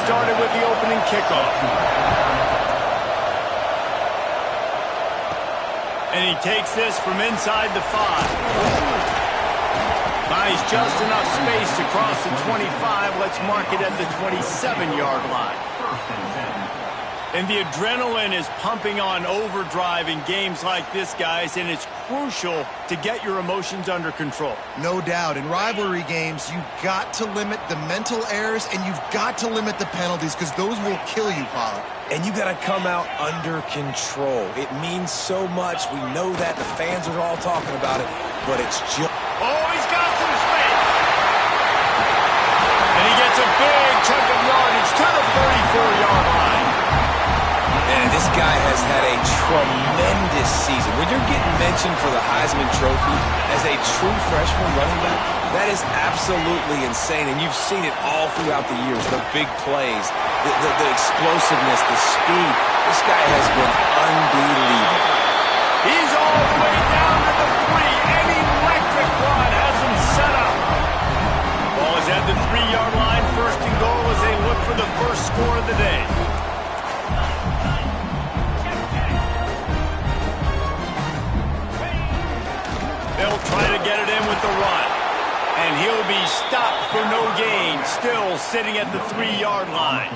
started with the opening kickoff. And he takes this from inside the 5. Buys just enough space to cross the 25. Let's mark it at the 27-yard line. And the adrenaline is pumping on overdrive in games like this, guys, and it's crucial to get your emotions under control. No doubt. In rivalry games, you've got to limit the mental errors, and you've got to limit the penalties because those will kill you, Pollock. And you got to come out under control. It means so much. We know that. The fans are all talking about it, but it's just... Oh, he's got some space. And he gets a big chunk of yardage to the 34-yard line. And this guy has had a tremendous season. When you're getting mentioned for the Heisman Trophy as a true freshman running back, that is absolutely insane. And you've seen it all throughout the years, the big plays, the explosiveness, the speed. This guy has been unbelievable. He's all the way down to the 3. An electric run has him set up. Ball is at the 3-yard line. First and goal as they look for the first score of the day. They'll try to get it in with the run. And he'll be stopped for no gain. Still sitting at the 3-yard line.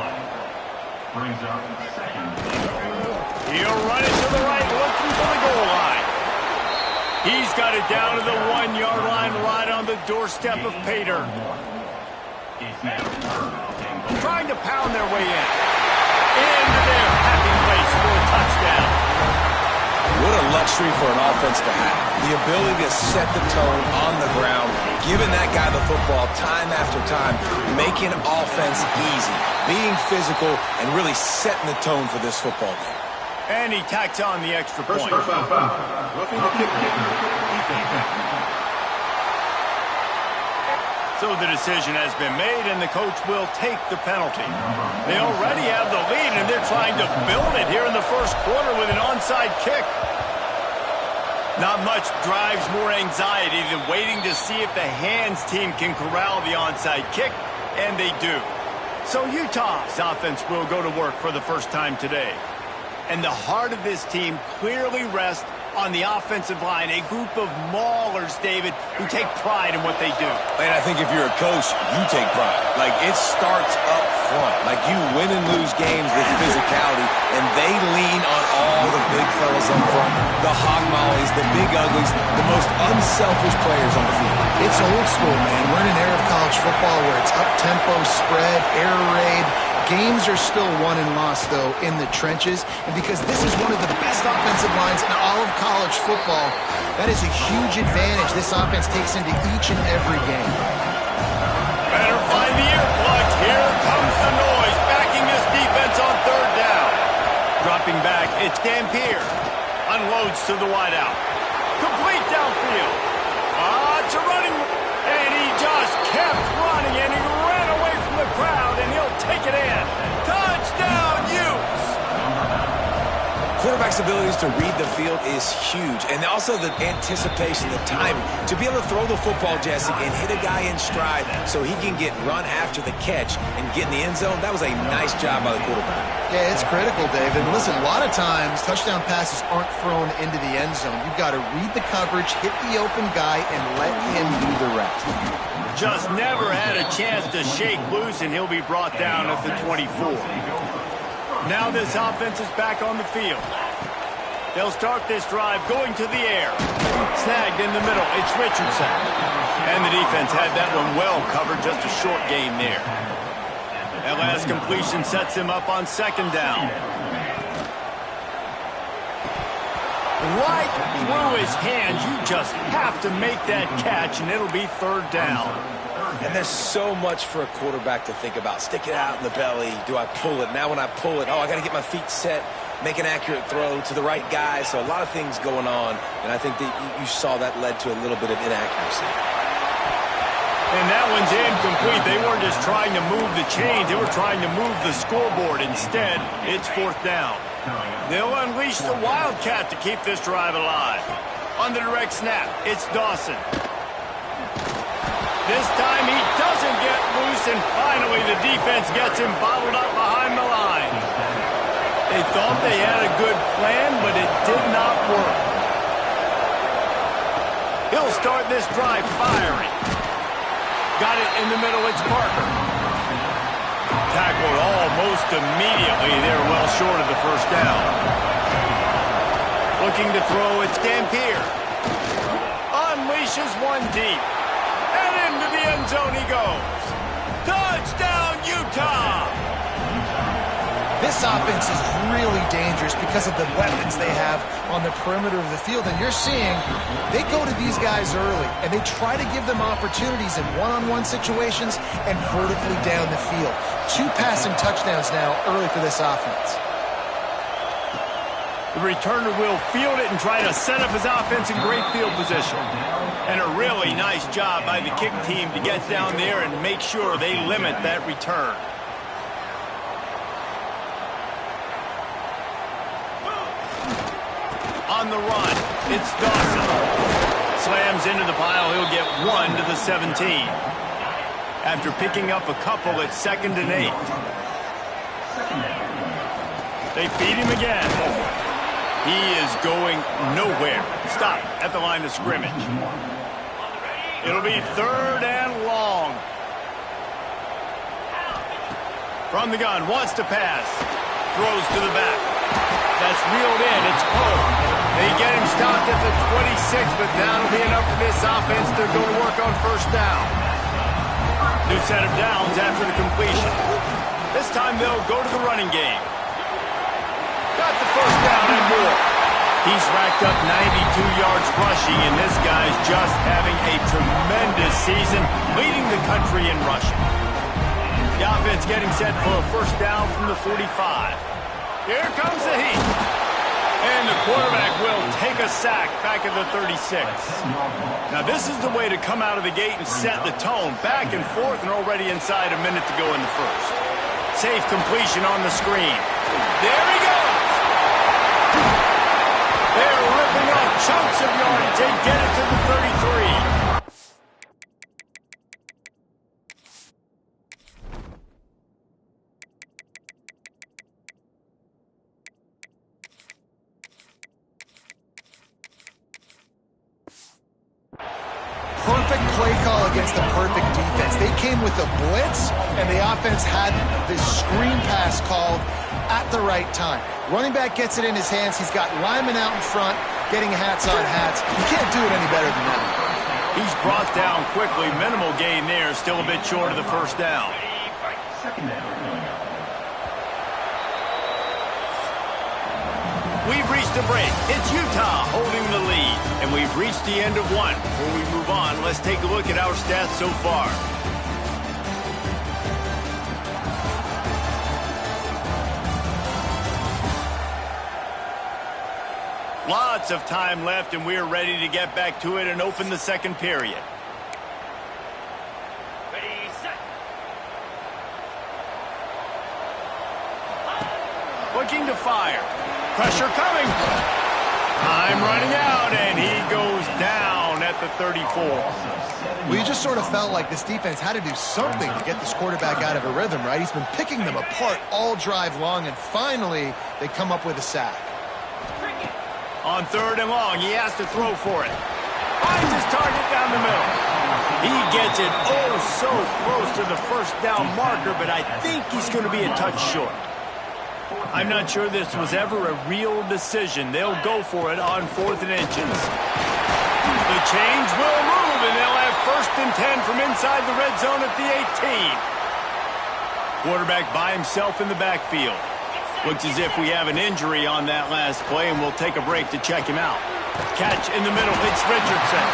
He'll run it to the right, looking for the goal line. He's got it down to the 1-yard line, right on the doorstep of Pater. Trying to pound their way in. Into their happy place for a touchdown. What a luxury for an offense to have. The ability to set the tone on the ground, giving that guy the football time after time, making offense easy, being physical, and really setting the tone for this football game. And he tacks on the extra point. So the decision has been made, and the coach will take the penalty. They already have the lead, and they're trying to build it here in the first quarter with an onside kick. Not much drives more anxiety than waiting to see if the hands team can corral the onside kick, and they do. So Utah's offense will go to work for the first time today. And the heart of this team clearly rests on the offensive line, a group of maulers, David, who take pride in what they do. And I think if you're a coach, you take pride. Like, it starts up front. Like, you win and lose games with physicality, and they lean on all the big fellas up front, the hog mollies, the big uglies, the most unselfish players on the field. It's old school, man. We're in an era of college football where it's up-tempo, spread, air raid. Games are still won and lost, though, in the trenches. And because this is one of the best offensive lines in all of college football, that is a huge advantage this offense takes into each and every game. Better find the earplugs. Here comes the noise, backing this defense on third down. Dropping back, it's Dampier. Unloads to the wideout. Complete downfield. It's a running, and he just kept running, and he ran away from the crowd, and he'll take it in. Touchdown, Utes! Quarterback's abilities to read the field is huge, and also the anticipation, the timing. To be able to throw the football, Jesse, and hit a guy in stride so he can get run after the catch and get in the end zone, that was a nice job by the quarterback. Yeah, it's critical, David. Listen, a lot of times, touchdown passes aren't thrown into the end zone. You've got to read the coverage, hit the open guy, and let him do the rest. Just never had a chance to shake loose, and he'll be brought down at the 24. Now this offense is back on the field. They'll start this drive going to the air. Snagged in the middle, it's Richardson. And the defense had that one well covered, just a short gain there. That last completion sets him up on second down. Right through his hands, you just have to make that catch, and it'll be third down. And there's so much for a quarterback to think about. Stick it out in the belly. Do I pull it? Now when I pull it, I got to get my feet set, make an accurate throw to the right guy. So a lot of things going on, and I think that you saw that led to a little bit of inaccuracy. And that one's incomplete. They weren't just trying to move the chains. They were trying to move the scoreboard. Instead, it's fourth down. They'll unleash the Wildcat to keep this drive alive. On the direct snap, it's Dawson. This time he doesn't get loose, and finally the defense gets him bottled up behind the line. They thought they had a good plan, but it did not work. He'll start this drive firing. Got it in the middle, it's Parker. Tackled almost immediately. They're well short of the first down. Looking to throw, it's Dampier. Unleashes one deep. And into the end zone he goes. Touchdown, Utah! This offense is really dangerous because of the weapons they have on the perimeter of the field. And you're seeing they go to these guys early, and they try to give them opportunities in one-on-one situations and vertically down the field. 2 passing touchdowns now early for this offense. The returner will field it and try to set up his offense in great field position. And a really nice job by the kick team to get down there and make sure they limit that return. On the run, it's Dawson. Slams into the pile, he'll get 1 to the 17. After picking up a couple, it's 2nd and 8. They feed him again. He is going nowhere. Stop at the line of scrimmage. It'll be 3rd and long. From the gun, wants to pass. Throws to the back. That's reeled in, it's Poe. They get him stopped at the 26, but that'll be enough for this offense to go to work on first down. New set of downs after the completion. This time they'll go to the running game. Got the first down and more. He's racked up 92 yards rushing, and this guy's just having a tremendous season, leading the country in rushing. The offense getting set for a first down from the 45. Here comes the heat. And the quarterback will take a sack back at the 36. Now this is the way to come out of the gate and set the tone. Back and forth and already inside a minute to go in the first. Safe completion on the screen. There he goes. They're ripping off chunks of yardage. They get it to the 33. Perfect play call against the perfect defense. They came with a blitz, and the offense had the screen pass called at the right time. Running back gets it in his hands. He's got linemen out in front, getting hats on hats. You can't do it any better than that. He's brought down quickly. Minimal gain there. Still a bit short of the first down. We've reached a break. It's Utah holding the lead. And we've reached the end of one. Before we move on, let's take a look at our stats so far. Lots of time left, and we're ready to get back to it and open the second period. Ready, set. Looking to fire. Pressure coming. Time running out, and he goes down at the 34. Well, you just sort of felt like this defense had to do something to get this quarterback out of a rhythm, right? He's been picking them apart all drive long, and finally they come up with a sack. On 3rd and long, he has to throw for it. Finds his target down the middle. He gets it oh so close to the first down marker, but I think he's going to be a touch short. I'm not sure this was ever a real decision. They'll go for it on 4th and inches. The change will move, and they'll have 1st and 10 from inside the red zone at the 18. Quarterback by himself in the backfield. Looks as if we have an injury on that last play, and we'll take a break to check him out. Catch in the middle. It's Richardson.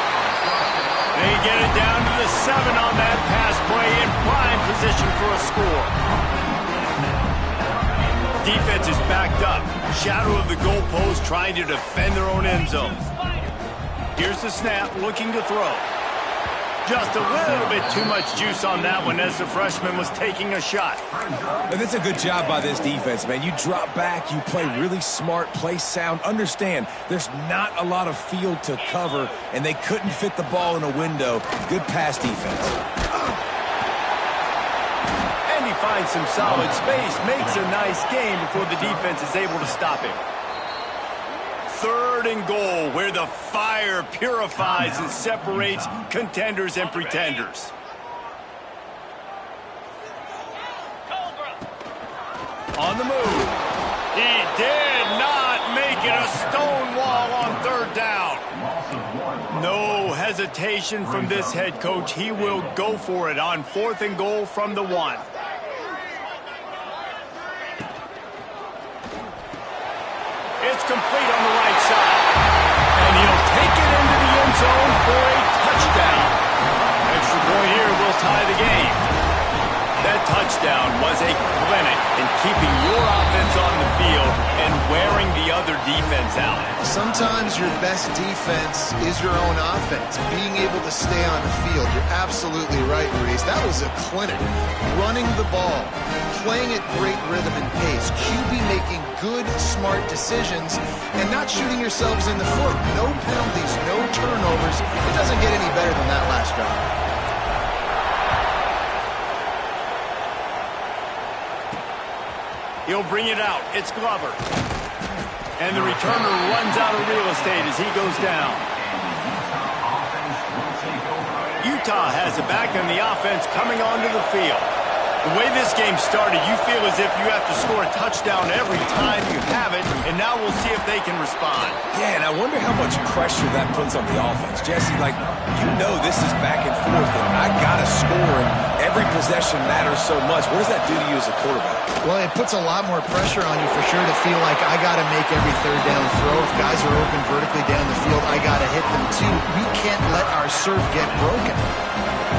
They get it down to the 7 on that pass play in prime position for a score. Defense is backed up. Shadow of the goalpost trying to defend their own end zone. Here's the snap, looking to throw. Just a little bit too much juice on that one as the freshman was taking a shot. And that's a good job by this defense, man. You drop back, you play really smart, play sound. Understand, there's not a lot of field to cover, and they couldn't fit the ball in a window. Good pass defense. finds some solid space, makes a nice gain before the defense is able to stop him. 3rd and goal, where the fire purifies and separates contenders and pretenders. On the move. He did not make it a stone wall on 3rd down. No hesitation from this head coach. He will go for it on 4th and goal from the 1. It's complete on the right side. And he'll take it into the end zone for a touchdown. Extra point here will tie the game. That touchdown was a clinic in keeping your offense on the field and wearing the other defense out. Sometimes your best defense is your own offense. Being able to stay on the field. You're absolutely right, Reese. That was a clinic. Running the ball, playing at great rhythm and pace. QB making good, smart decisions and not shooting yourselves in the foot. No penalties, no turnovers. It doesn't get any better than that last drive. He'll bring it out. It's Glover. And the returner runs out of real estate as he goes down. Utah has it back in the offense coming onto the field. The way this game started, you feel as if you have to score a touchdown every time you have it, and now we'll see if they can respond. Yeah, and I wonder how much pressure that puts on the offense. Jesse, this is back and forth, and I got to score, and every possession matters so much. What does that do to you as a quarterback? Well, it puts a lot more pressure on you for sure to feel like I got to make every 3rd down throw. If guys are open vertically down the field, I got to hit them too. We can't let our serve get broken.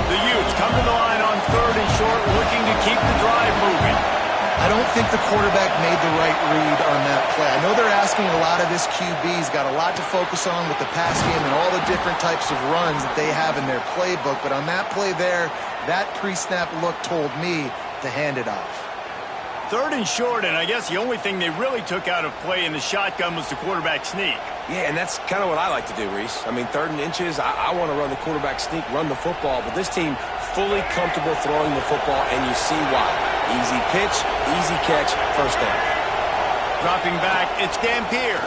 The Utes come to the line on 3rd and short, looking to keep the drive moving. I don't think the quarterback made the right read on that play. I know they're asking a lot of this QB. He's got a lot to focus on with the pass game and all the different types of runs that they have in their playbook. But on that play there, that pre-snap look told me to hand it off. 3rd and short, and I guess the only thing they really took out of play in the shotgun was the quarterback sneak. Yeah, and that's kind of what I like to do, Reese. I mean, 3rd and inches, I want to run the quarterback sneak, run the football, but this team fully comfortable throwing the football, and you see why. Easy pitch, easy catch, 1st down. Dropping back, it's Dampier.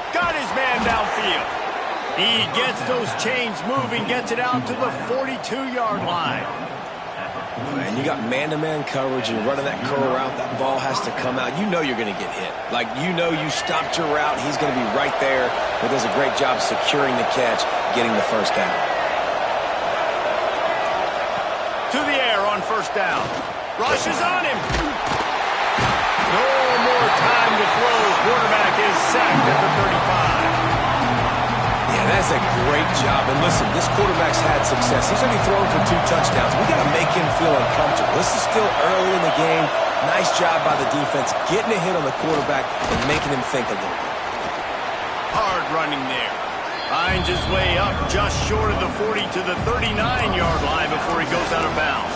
Got his man downfield. He gets those chains moving, gets it out to the 42-yard line. And you got man-to-man coverage, and you're running that curl route, that ball has to come out. You know you're going to get hit. You stopped your route, he's going to be right there, but does a great job securing the catch, getting the 1st down. To the air on 1st down. Rush is on him. No more time to throw. Quarterback is sacked at the 35. Yeah, that's a great job. And listen, this quarterback's had success. He's only thrown for 2 touchdowns. We got to make him feel uncomfortable. This is still early in the game. Nice job by the defense, getting a hit on the quarterback and making him think a little bit. Hard running there. Finds his way up just short of the 40 to the 39-yard line before he goes out of bounds.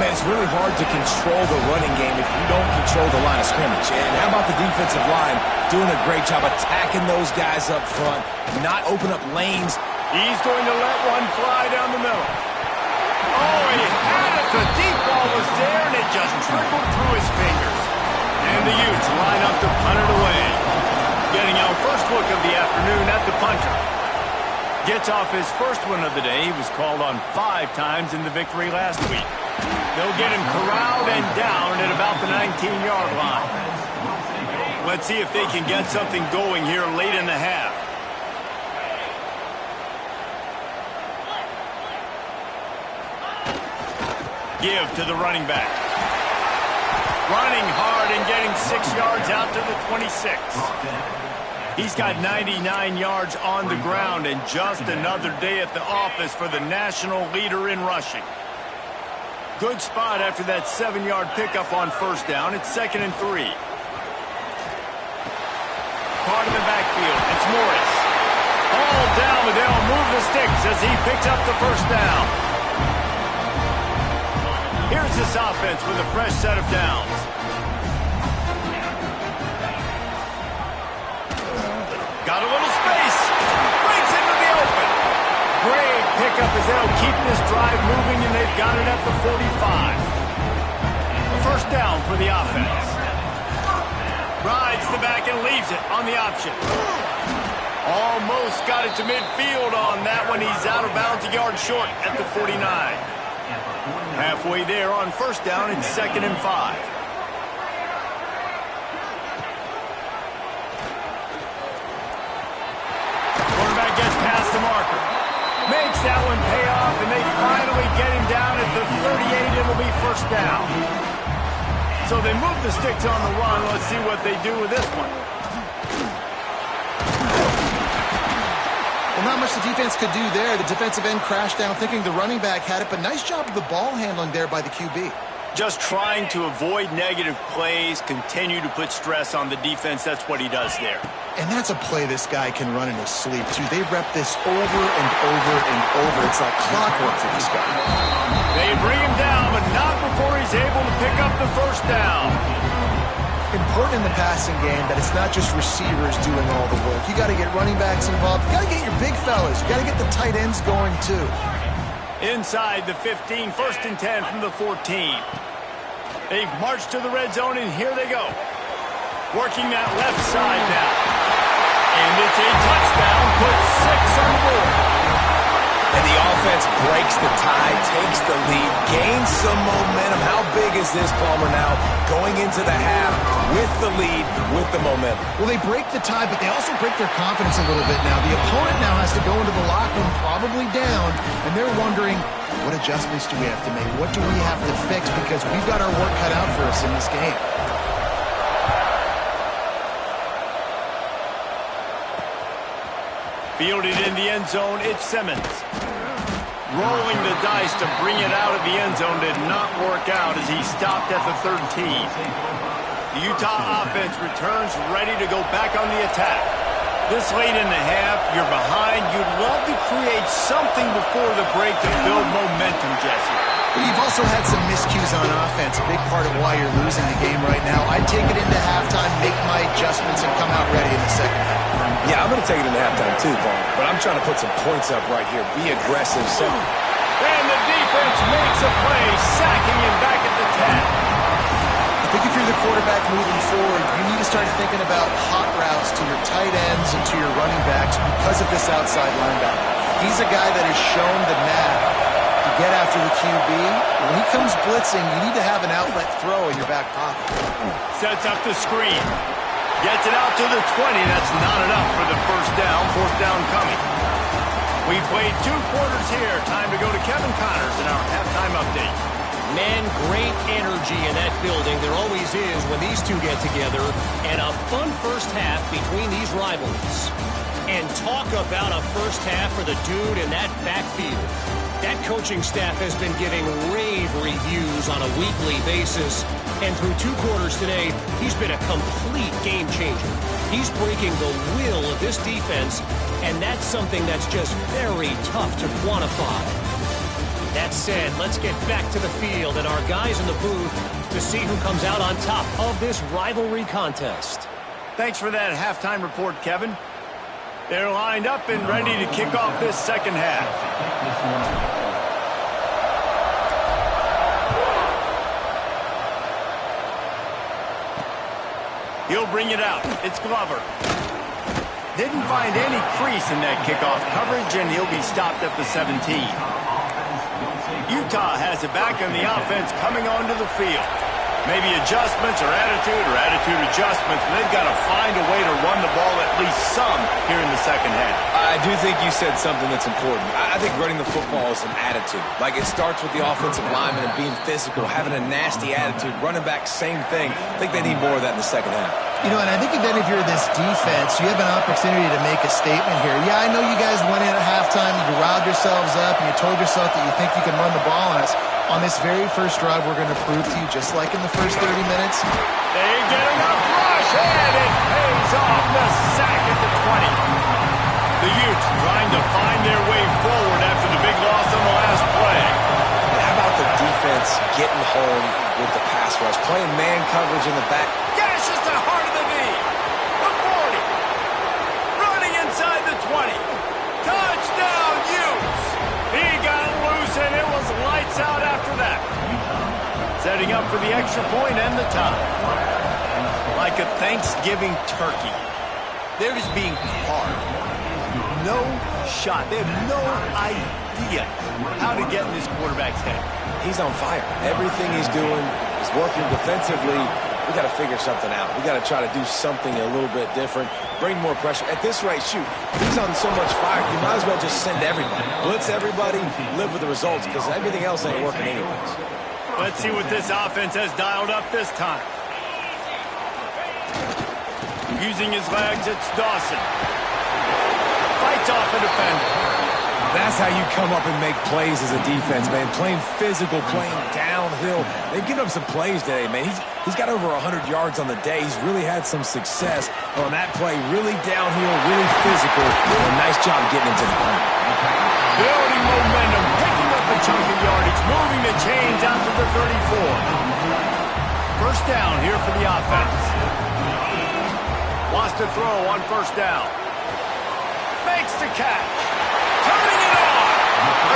Man, it's really hard to control the running game if you don't control the line of scrimmage. And how about the defensive line doing a great job attacking those guys up front, not open up lanes. He's going to let one fly down the middle. Oh, he had it. The deep ball was there, and it just trickled through his fingers. And the Utes line up to punt it away. Getting our first look of the afternoon at the punter. Gets off his first one of the day. He was called on 5 times in the victory last week. They'll get him corralled and down at about the 19-yard line. Let's see if they can get something going here late in the half. Give to the running back. Running hard and getting 6 yards out to the 26. He's got 99 yards on the ground and just another day at the office for the national leader in rushing. Good spot after that 7-yard pickup on 1st down. It's 2nd and 3. Caught in the backfield. It's Morris. All down, but they'll move the sticks as he picks up the 1st down. Here's this offense with a fresh set of downs. Got a little space. Breaks into the open. Great pickup as they'll keep this drive moving, and they've got it at the 45. A first down for the offense. Rides the back and leaves it on the option. Almost got it to midfield on that one. He's out of bounds, a yard short at the 49. Halfway there on first down, it's 2nd and 5. Quarterback gets past the marker. Makes that one pay off, and they finally get him down at the 38. It'll be first down. So they move the sticks on the run. Let's see what they do with this one. Well, not much the defense could do there. The defensive end crashed down thinking the running back had it, but nice job of the ball handling there by the QB. Just trying to avoid negative plays, continue to put stress on the defense. That's what he does there. And that's a play this guy can run in his sleep, too. They rep this over and over and over. It's like clockwork for this guy. They bring him down, but not before he's able to pick up the first down. Important in the passing game that it's not just receivers doing all the work. You got to get running backs involved. You got to get your big fellas. You got to get the tight ends going, too. Inside the 15, 1st and 10 from the 14. They've marched to the red zone, and here they go. Working that left side now. And it's a touchdown, puts 6 on the board. And the offense breaks the tie, takes the lead, gains some momentum. How big is this, Palmer, now? Going into the half with the lead, with the momentum. Well, they break the tie, but they also break their confidence a little bit now. The opponent now has to go into the locker room probably down, and they're wondering, what adjustments do we have to make? What do we have to fix? Because we've got our work cut out for us in this game. Fielded in the end zone, it's Simmons. Rolling the dice to bring it out of the end zone did not work out as he stopped at the 13. The Utah offense returns ready to go back on the attack. This late in the half, you're behind. You'd love to create something before the break to build momentum, Jesse. But you've also had some miscues on offense, a big part of why you're losing the game right now. I'd take it into halftime, make my adjustments, and come out ready in the second half. Yeah, I'm going to take it into halftime too, Paul. But I'm trying to put some points up right here. Be aggressive. And the defense makes a play, sacking him back at the 10. I think if you're the quarterback moving forward, you need to start thinking about hot routes to your tight ends and to your running backs because of this outside linebacker. He's a guy that has shown the knack to get after the QB. When he comes blitzing, you need to have an outlet throw in your back pocket. Sets up the screen. Gets it out to the 20. That's not enough for the first down. 4th down coming. We played 2 quarters here. Time to go to Kevin Connors in our halftime update. Man, great energy in that building. There always is when these two get together. And a fun first half between these rivalries. And talk about a first half for the dude in that backfield. That coaching staff has been giving rave reviews on a weekly basis. And through 2 quarters today, he's been a complete game changer. He's breaking the will of this defense, and that's something that's just very tough to quantify. That said, let's get back to the field and our guys in the booth to see who comes out on top of this rivalry contest. Thanks for that halftime report, Kevin. They're lined up and ready to kick off this second half. He'll bring it out. It's Glover. Didn't find any crease in that kickoff coverage, and he'll be stopped at the 17. Utah has it back, and the offense coming onto the field. Maybe adjustments or attitude adjustments, but they've got to find a way to run the ball at least some here in the second half. I do think you said something that's important. I think running the football is an attitude. Like, it starts with the offensive lineman and being physical, having a nasty attitude. Running back, same thing. I think they need more of that in the second half. You know, and I think then if you're this defense, you have an opportunity to make a statement here. Yeah, I know you guys went in at halftime, you riled yourselves up, and you told yourself that you think you can run the ball on us. On this very first drive, we're going to prove to you, just like in the first 30 minutes. They get enough rush, and it pays off the sack at the 20. The Utes trying to find their way forward after the big loss on the last play. And how about the defense getting home with the pass rush, playing man coverage in the back? Gashes the heart of the knee. The 40. Running inside the 20. Touchdown, Utes. setting up for the extra point and the tie. Like a Thanksgiving turkey. They're just being carved. No shot. They have no idea how to get in this quarterback's head. He's on fire. Everything he's doing is working defensively. We got to figure something out. We got to try to do something a little bit different. Bring more pressure. At this rate, shoot, he's on so much fire, you might as well just send everybody. Blitz everybody, live with the results, because everything else ain't working anyways. Let's see what this offense has dialed up this time. Using his legs, it's Dawson. Fights off a defender. That's how you come up and make plays as a defense, man. Playing physical, playing downhill. They've given up some plays today, man. He's got over 100 yards on the day. He's really had some success on that play. Really downhill, really physical. And a nice job getting into the point. Building momentum, picking up a chunk of yardage, moving the chains out to the 34. First down here for the offense. Wants to throw on first down. Makes the catch. Turning it on.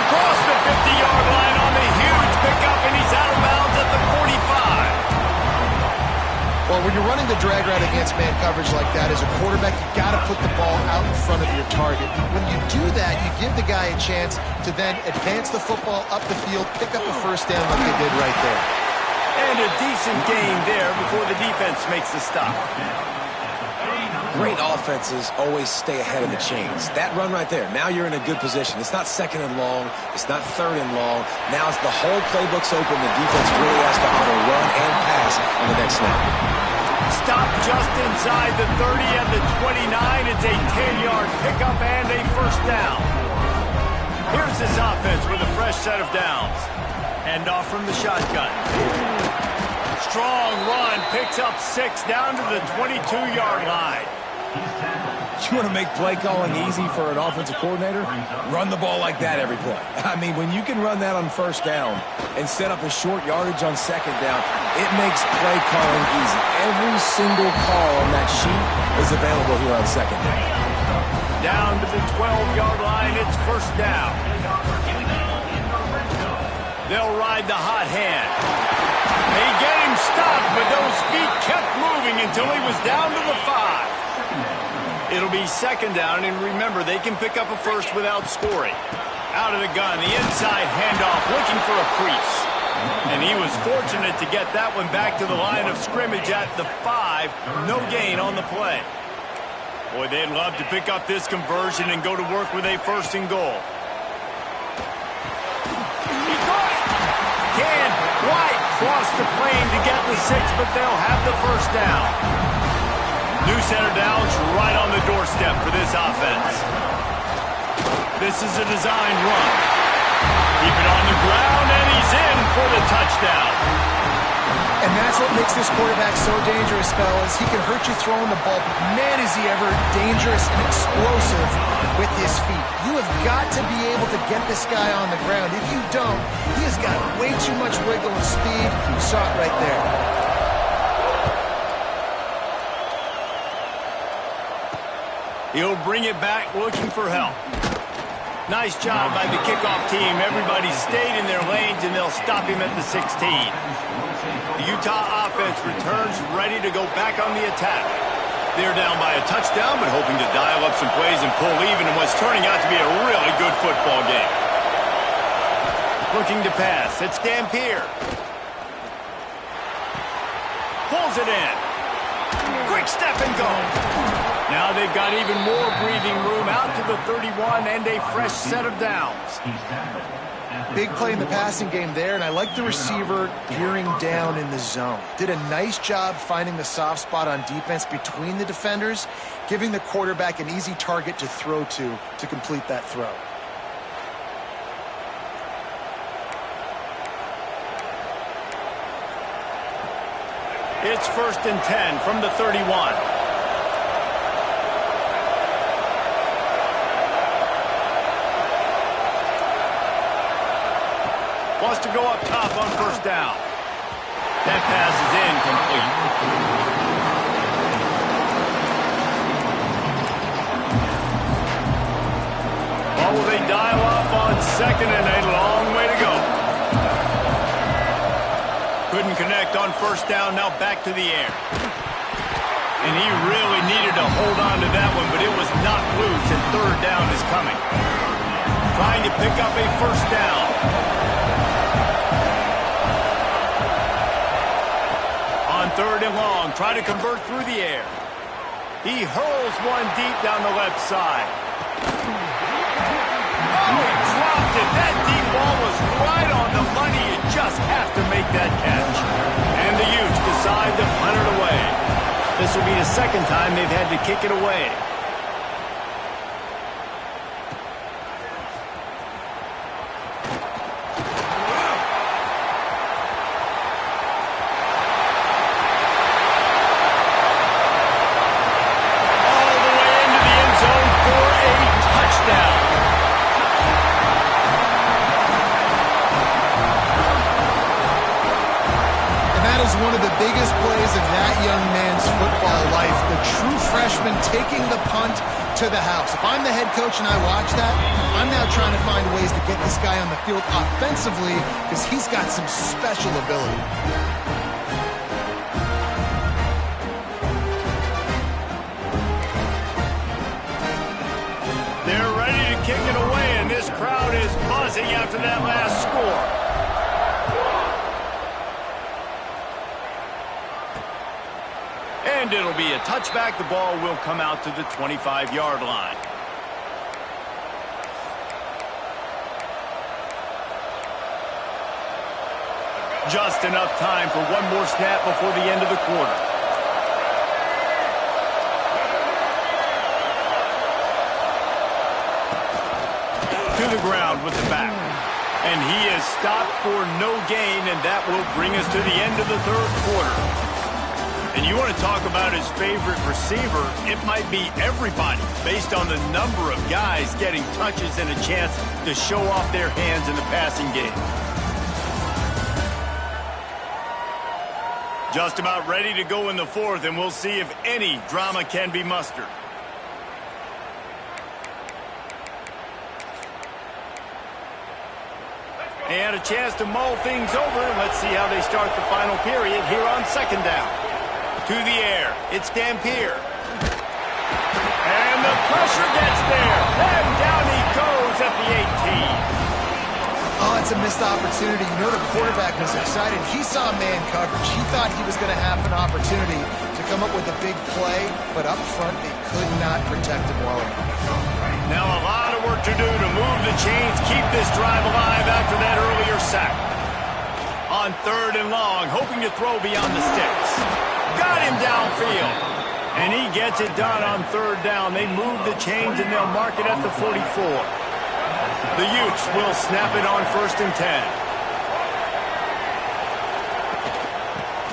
Across the 50-yard line on the huge pickup, and he's out of bounds at the 45. Well, when you're running the drag route against man coverage like that, as a quarterback, you got to put the ball out in front of your target. When you do that, you give the guy a chance to then advance the football up the field, pick up a first down like they did right there. And a decent gain there before the defense makes the stop. Great offenses always stay ahead of the chains. That run right there, now you're in a good position. It's not second and long. It's not third and long. Now it's the whole playbook's open. The defense really has to auto run and pass on the next snap. Stop just inside the 30 and the 29. It's a 10-yard pickup and a first down. Here's this offense with a fresh set of downs. Hand off from the shotgun. Strong run, picks up 6 down to the 22-yard line. You want to make play calling easy for an offensive coordinator? Run the ball like that every play. I mean, when you can run that on first down and set up a short yardage on second down, it makes play calling easy. Every single call on that sheet is available here on second down. Down to the 12-yard line, it's first down. They'll ride the hot hand. They get him stopped, but those feet kept moving until he was down to the 5. It'll be second down, and remember, they can pick up a first without scoring. Out of the gun, the inside handoff, looking for a crease. And he was fortunate to get that one back to the line of scrimmage at the 5. No gain on the play. Boy, they'd love to pick up this conversion and go to work with a first and goal. He got it! Can White cross the plane to get the 6, but they'll have the first down. New center downs right on the doorstep for this offense. This is a designed run. Keep it on the ground, and he's in for the touchdown. And that's what makes this quarterback so dangerous, fellas. He can hurt you throwing the ball, but man, is he ever dangerous and explosive with his feet. You have got to be able to get this guy on the ground. If you don't, he has got way too much wiggle and speed. You saw it right there. He'll bring it back looking for help. Nice job by the kickoff team. Everybody stayed in their lanes, and they'll stop him at the 16. The Utah offense returns ready to go back on the attack. They're down by a touchdown, but hoping to dial up some plays and pull even in what's turning out to be a really good football game. Looking to pass. It's Dampier. Pulls it in. Quick step and go. Now they've got even more breathing room out to the 31 and a fresh set of downs. Big play in the passing game there, and I like the receiver gearing down in the zone. Did a nice job finding the soft spot on defense between the defenders, giving the quarterback an easy target to throw to complete that throw. It's first and 10 from the 31. Wants to go up top on first down. That pass is incomplete. Or will they dial up on second and a long way to go? Couldn't connect on first down, now back to the air. And he really needed to hold on to that one, but it was knocked loose, and third down is coming. Trying to pick up a first down. On third and long, try to convert through the air. He hurls one deep down the left side. Oh, he dropped it. That deep ball was right on the money. You just have to make that catch. And the Utes decide to punt it away. This will be the second time they've had to kick it away. One of the biggest plays of that young man's football life, the true freshman taking the punt to the house. If I'm the head coach and I watch that, I'm now trying to find ways to get this guy on the field offensively because he's got some special ability. They're ready to kick it away, and this crowd is buzzing after that last score. And it'll be a touchback. The ball will come out to the 25-yard line. Just enough time for one more snap before the end of the quarter. To the ground with the back. And he is stopped for no gain, and that will bring us to the end of the third quarter. And you want to talk about his favorite receiver, it might be everybody based on the number of guys getting touches and a chance to show off their hands in the passing game. Just about ready to go in the fourth, and we'll see if any drama can be mustered. They had a chance to mull things over, and let's see how they start the final period here on second down. To the air, it's Dampier. And the pressure gets there. And down he goes at the 18. Oh, it's a missed opportunity. You know the quarterback was excited. He saw man coverage. He thought he was going to have an opportunity to come up with a big play, but up front they could not protect him well enough. Now a lot of work to do to move the chains, keep this drive alive after that earlier sack. On third and long, hoping to throw beyond the sticks. Got him downfield. And he gets it done on third down. They move the chains and they'll mark it at the 44. The Utes will snap it on first and 10.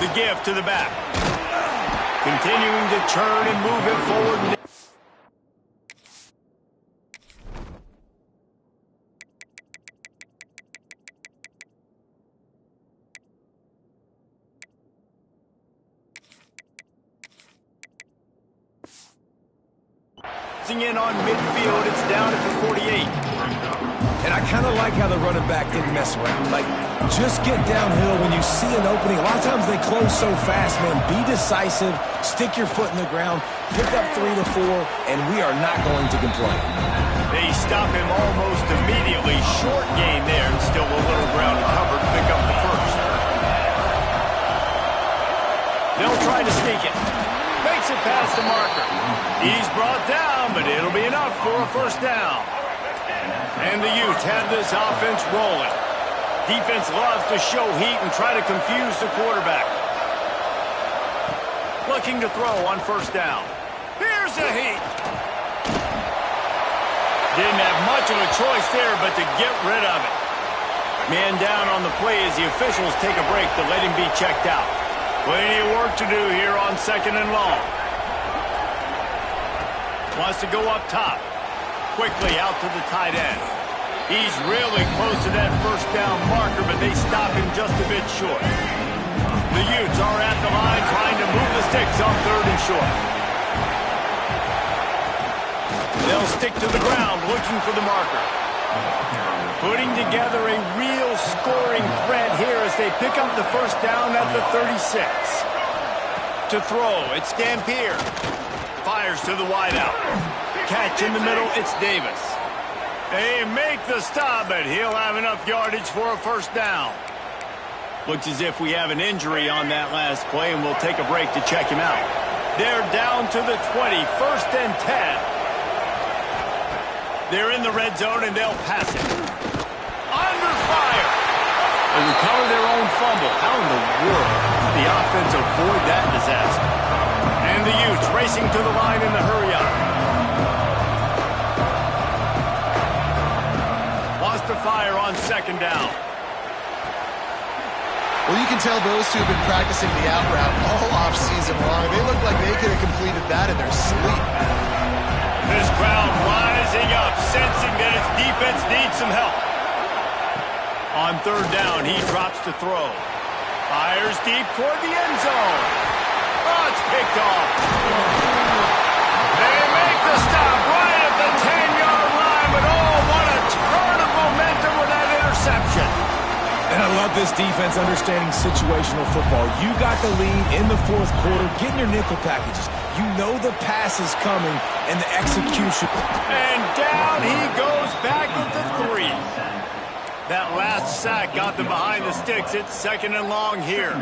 The give to the back. Continuing to turn and move it forward. In on midfield, it's down at the 48. And I kind of like how the running back didn't mess around. Like, just get downhill when you see an opening. A lot of times they close so fast, man. Be decisive, stick your foot in the ground, pick up 3 to 4, and we are not going to complain. They stop him almost immediately. Short gain there, and still a little ground to cover to pick up the first. They'll try to sneak it. Makes it past the marker. He's brought down, but it'll be enough for a first down. And the Utes have this offense rolling. Defense loves to show heat and try to confuse the quarterback. Looking to throw on first down. Here's the heat. Didn't have much of a choice there, but to get rid of it. Man down on the play as the officials take a break to let him be checked out. Plenty of work to do here on second and long. Wants to go up top. Quickly out to the tight end. He's really close to that first down marker, but they stop him just a bit short. The Utes are at the line trying to move the sticks on third and short. They'll stick to the ground looking for the marker. Putting together a real scoring threat here as they pick up the first down at the 36. To throw, it's Dampier. Fires to the wideout. Catch in the middle, it's Davis. They make the stop, but he'll have enough yardage for a first down. Looks as if we have an injury on that last play, and we'll take a break to check him out. They're down to the 20, 1st and 10. They're in the red zone, and they'll pass it. Under fire. They recover their own fumble. How in the world did the offense avoid that disaster? And the Utes racing to the line in the hurry-up. Lost to fire on 2nd down. Well, you can tell those two have been practicing the out route all off-season long. They look like they could have completed that in their sleep. This crowd rising up, sensing that its defense needs some help. On 3rd down, he drops to throw. Fires deep toward the end zone. Oh, it's picked off. They make the stop right at the 10-yard line, but oh, what a turn of momentum with that interception. And I love this defense understanding situational football. You got the lead in the 4th quarter, getting your nickel packages. You know the pass is coming and the execution. And down he goes back at the 3. That last sack got them behind the sticks. It's 2nd and long here.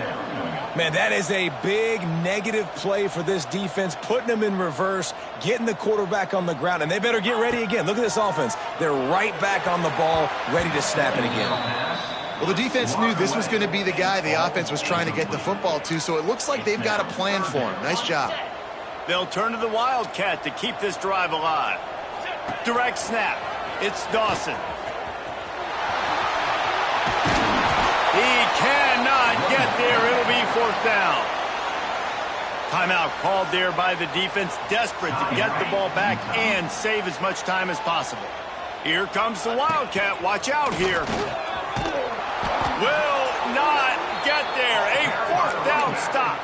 Man, that is a big negative play for this defense, putting them in reverse, getting the quarterback on the ground, and they better get ready again. Look at this offense. They're right back on the ball, ready to snap it again. Well, the defense knew this was going to be the guy the offense was trying to get the football to, so it looks like they've got a plan for him. Nice job. They'll turn to the Wildcat to keep this drive alive. Direct snap. It's Dawson. He cannot get there. It'll be 4th down. Timeout called there by the defense, desperate to get the ball back and save as much time as possible. Here comes the Wildcat. Watch out here. Will not get there. A 4th down stop.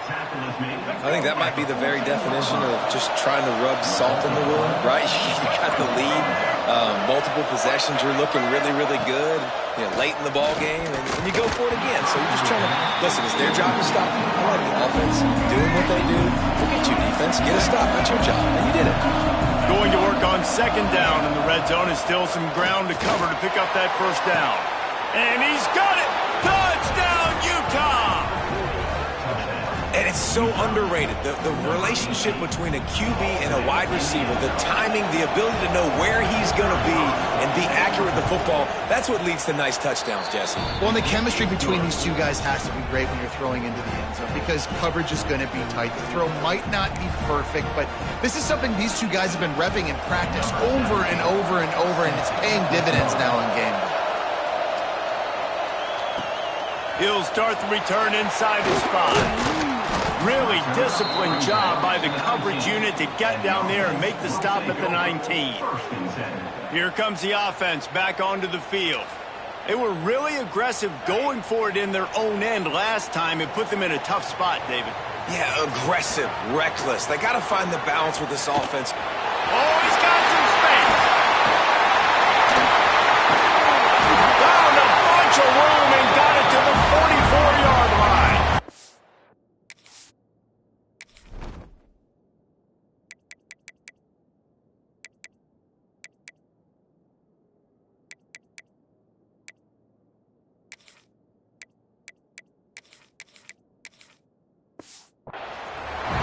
I think that might be the very definition of just trying to rub salt in the wound, right? You got the lead, multiple possessions, you're looking really, really good, late in the ball game, and you go for it again. So you're just trying to, listen, it's their job to stop. I like the offense doing what they do. Forget your defense, get a stop. That's your job, and you did it. Going to work on 2nd down in the red zone. Is still some ground to cover to pick up that first down. And he's got it! Touchdown, Utah! And it's so underrated. The relationship between a QB and a wide receiver, the timing, the ability to know where he's going to be and be accurate with the football, that's what leads to nice touchdowns, Jesse. Well, and the chemistry between these two guys has to be great when you're throwing into the end zone because coverage is going to be tight. The throw might not be perfect, but this is something these two guys have been repping in practice over and over and over, and it's paying dividends now in game day. He'll start the return inside his 5. Really disciplined job by the coverage unit to get down there and make the stop at the 19. Here comes the offense back onto the field. They were really aggressive going for it in their own end last time and put them in a tough spot, David. Yeah, aggressive, reckless. They got to find the balance with this offense. Oh, he's got some space. Found a bunch of room and got it to the 44-yard line.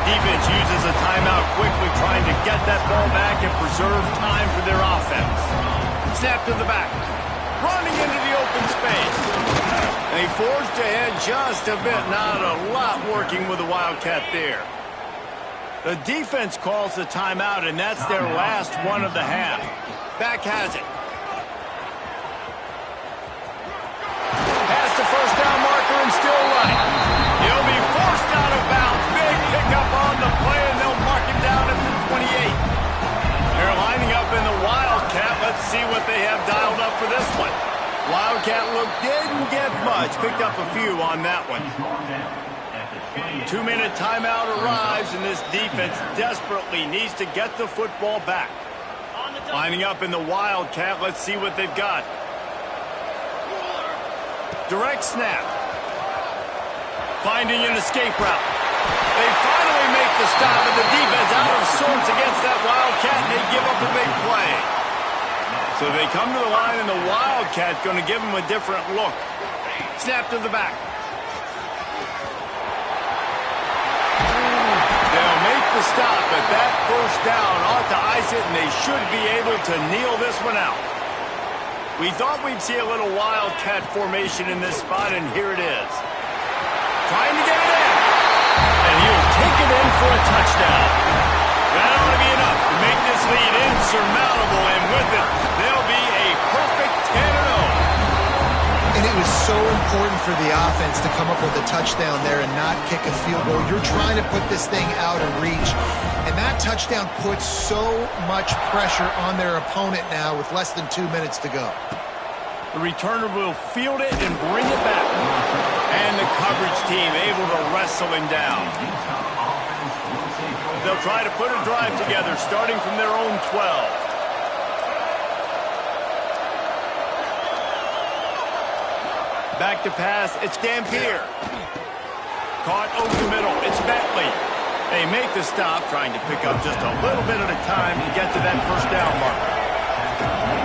Defense uses a timeout quickly, trying to get that ball back and preserve time for their offense. Snap to the back. Running into the open space. They forged ahead just a bit. Not a lot working with the Wildcat there. The defense calls the timeout, and that's their last one of the half. Back has it. Past the first down marker and still running. He'll be forced out of bounds. Big pickup on the play, and they'll mark him down at the 28. They're lining up in the Wildcat. Let's see what they have dialed up for this one. Wildcat look didn't get much. Picked up a few on that one. 2-minute timeout arrives, and this defense desperately needs to get the football back. Lining up in the Wildcat. Let's see what they've got. Direct snap. Finding an escape route. They finally make the stop, and the defense out of sorts against that Wildcat, and they give up a big play. So they come to the line, and the Wildcat's going to give them a different look. Snap to the back. They'll make the stop, but that first down ought to ice it, and they should be able to kneel this one out. We thought we'd see a little Wildcat formation in this spot, and here it is. Trying to get it in. And he'll take it in for a touchdown. That ought to be enough to make this lead insurmountable, and with it, they'll be a perfect 10-0. And it was so important for the offense to come up with a touchdown there and not kick a field goal. You're trying to put this thing out of reach. And that touchdown puts so much pressure on their opponent now with less than 2 minutes to go. The returner will field it and bring it back. And the coverage team able to wrestle him down. They'll try to put a drive together starting from their own 12. Back to pass, it's Dampier. Caught over the middle, it's Bentley. They make the stop, trying to pick up just a little bit at a time to get to that first down marker.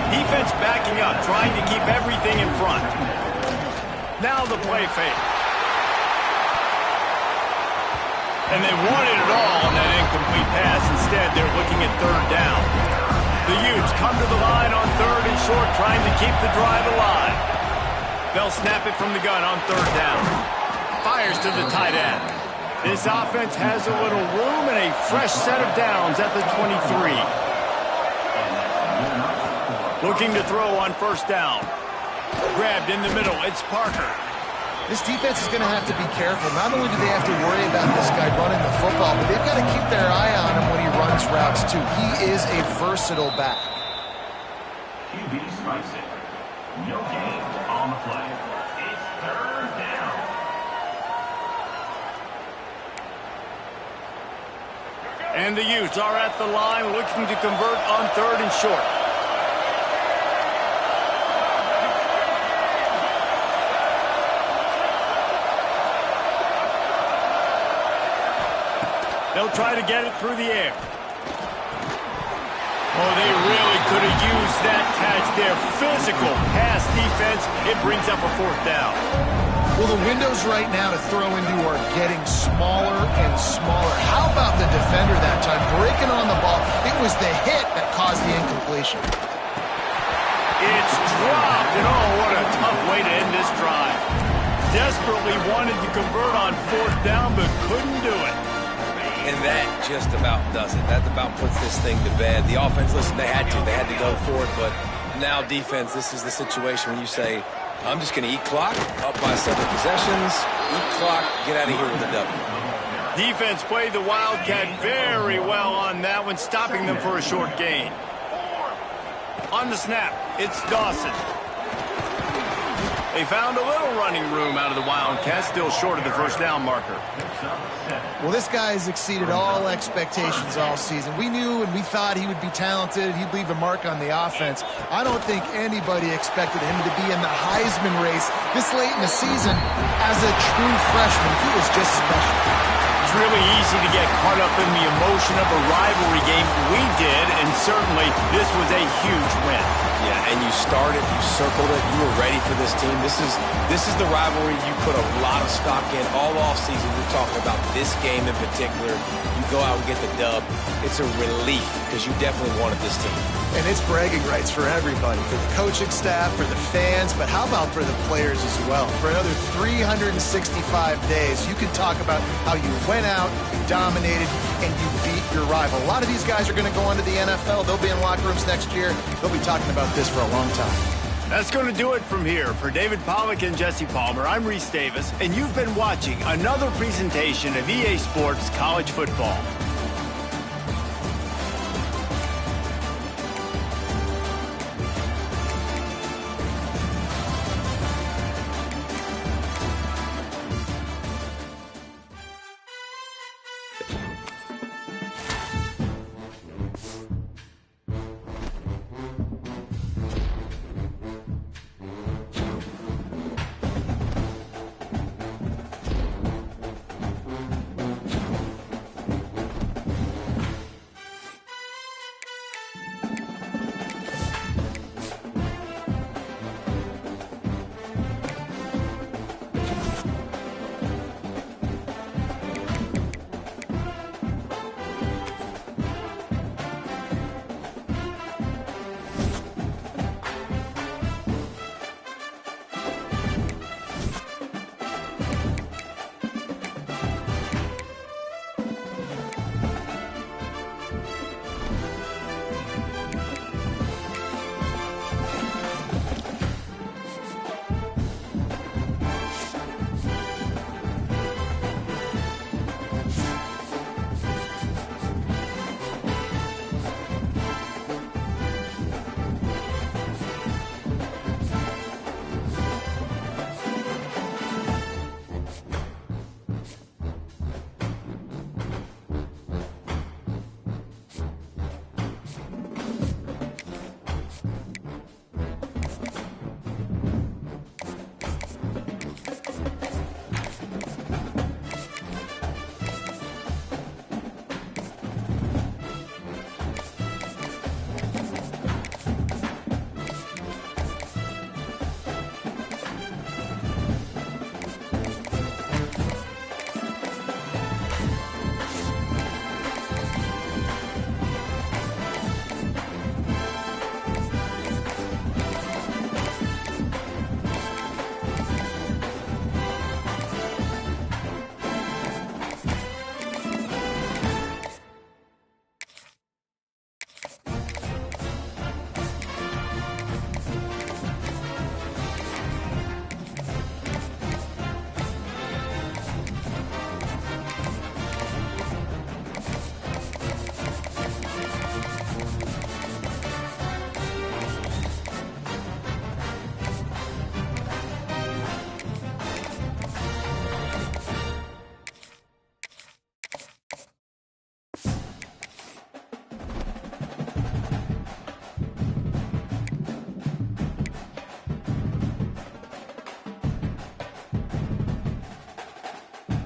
Defense backing up, trying to keep everything in front. Now the play fake. And they wanted it all on that incomplete pass. Instead, they're looking at third down. The Utes come to the line on third and short, trying to keep the drive alive. They'll snap it from the gun on third down. Fires to the tight end. This offense has a little room and a fresh set of downs at the 23. Looking to throw on first down. Grabbed in the middle. It's Parker. This defense is going to have to be careful. Not only do they have to worry about this guy running the football, but they've got to keep their eye on him when he runs routes, too. He is a versatile back. QB strikes it. No gain on the play. It's third down. And the Utes are at the line looking to convert on third and short. They'll try to get it through the air. Oh, they really could have used that catch there. Physical pass defense. It brings up a fourth down. Well, the windows right now to throw into are getting smaller and smaller. How about the defender that time breaking on the ball? It was the hit that caused the incompletion. It's dropped, and oh, what a tough way to end this drive. Desperately wanted to convert on fourth down, but couldn't do it. And that just about does it. That about puts this thing to bed. The offense, listen, they had to go for it, but now defense, this is the situation when you say, I'm just going to eat clock, up by 7 possessions, eat clock, get out of here with a W. Defense played the Wildcat very well on that one, stopping them for a short gain. On the snap, it's Dawson. They found a little running room out of the Wildcats, still short of the first down marker. Well, this guy has exceeded all expectations all season. We knew and we thought he would be talented. He'd leave a mark on the offense. I don't think anybody expected him to be in the Heisman race this late in the season as a true freshman. He was just special. It's really easy to get caught up in the emotion of a rivalry game. We did, and certainly this was a huge win. Yeah, and you started, you circled it, you were ready for this team. This is the rivalry you put a lot of stock in all offseason. We're talking about this game in particular. You go out and get the dub. It's a relief because you definitely wanted this team. And it's bragging rights for everybody, for the coaching staff, for the fans, but how about for the players as well? For another 365 days, you can talk about how you went out, you dominated, and you beat your rival. A lot of these guys are going to go on to the NFL. They'll be in locker rooms next year. They'll be talking about this for a long time. That's going to do it from here. For David Pollack and Jesse Palmer, I'm Reese Davis, and you've been watching another presentation of EA Sports College Football.